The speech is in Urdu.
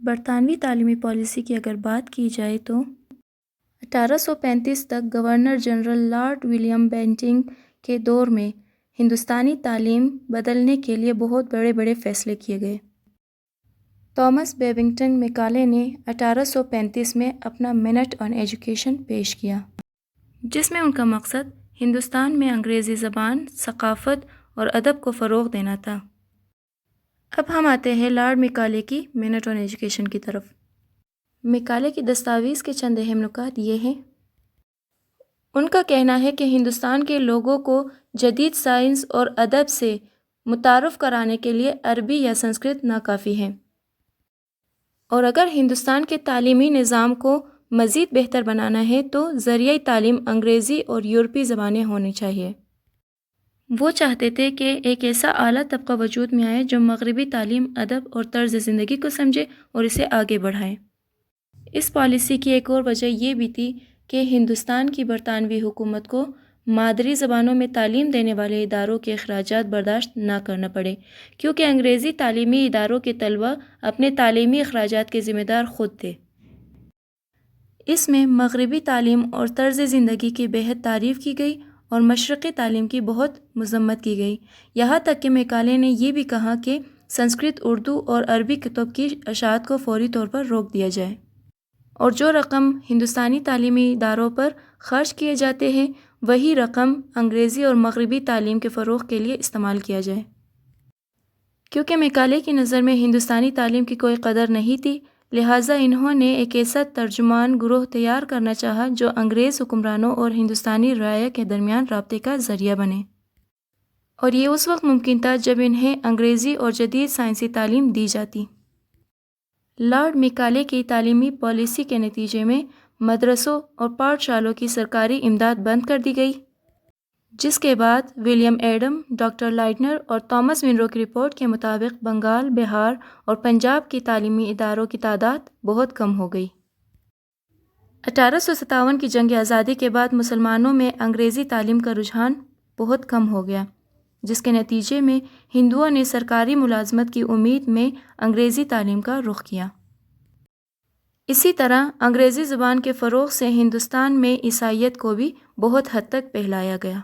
برطانوی تعلیمی پالیسی کی اگر بات کی جائے تو 1835 تک governor general lord William Bentinck کے دور میں ہندوستانی تعلیم بدلنے کے لیے بہت بڑے بڑے فیصلے کیے گئے۔ تھامس بیبنگٹن میکالے نے 1835 میں اپنا منٹ آن ایجوکیشن پیش کیا، جس میں ان کا مقصد ہندوستان میں انگریزی زبان، ثقافت اور ادب کو فروغ دینا تھا۔ اب ہم آتے ہیں لارڈ میکالے کی منٹ آن ایجوکیشن کی طرف۔ میکالے کی دستاویز کے چند اہم نکات یہ ہیں۔ ان کا کہنا ہے کہ ہندوستان کے لوگوں کو جدید سائنس اور ادب سے متعارف کرانے کے لیے عربی یا سنسکرت ناکافی ہے، اور اگر ہندوستان کے تعلیمی نظام کو مزید بہتر بنانا ہے تو ذریعہ تعلیم انگریزی اور یورپی زبانیں ہونی چاہیے۔ وہ چاہتے تھے کہ ایک ایسا اعلیٰ طبقہ وجود میں آئے جو مغربی تعلیم، ادب اور طرز زندگی کو سمجھے اور اسے آگے بڑھائے۔ اس پالیسی کی ایک اور وجہ یہ بھی تھی کہ ہندوستان کی برطانوی حکومت کو مادری زبانوں میں تعلیم دینے والے اداروں کے اخراجات برداشت نہ کرنا پڑے، کیونکہ انگریزی تعلیمی اداروں کے طلباء اپنے تعلیمی اخراجات کے ذمہ دار خود تھے۔ اس میں مغربی تعلیم اور طرز زندگی کی بہت تعریف کی گئی اور مشرقی تعلیم کی بہت مذمت کی گئی، یہاں تک کہ میکالے نے یہ بھی کہا کہ سنسکرت، اردو اور عربی کتب کی اشاعت کو فوری طور پر روک دیا جائے، اور جو رقم ہندوستانی تعلیمی اداروں پر خرچ کیے جاتے ہیں وہی رقم انگریزی اور مغربی تعلیم کے فروغ کے لیے استعمال کیا جائے۔ کیونکہ میکالے کی نظر میں ہندوستانی تعلیم کی کوئی قدر نہیں تھی، لہٰذا انہوں نے ایک ایسا ترجمان گروہ تیار کرنا چاہا جو انگریز حکمرانوں اور ہندوستانی رعایا کے درمیان رابطے کا ذریعہ بنے، اور یہ اس وقت ممکن تھا جب انہیں انگریزی اور جدید سائنسی تعلیم دی جاتی۔ لارڈ میکالے کی تعلیمی پالیسی کے نتیجے میں مدرسوں اور پاٹھ شالوں کی سرکاری امداد بند کر دی گئی، جس کے بعد ولیم ایڈم، ڈاکٹر لائٹنر اور تھامس منرو کی رپورٹ کے مطابق بنگال، بہار اور پنجاب کی تعلیمی اداروں کی تعداد بہت کم ہو گئی۔ 1857 کی جنگ آزادی کے بعد مسلمانوں میں انگریزی تعلیم کا رجحان بہت کم ہو گیا، جس کے نتیجے میں ہندوؤں نے سرکاری ملازمت کی امید میں انگریزی تعلیم کا رخ کیا۔ اسی طرح انگریزی زبان کے فروغ سے ہندوستان میں عیسائیت کو بھی بہت حد تک پھیلایا گیا۔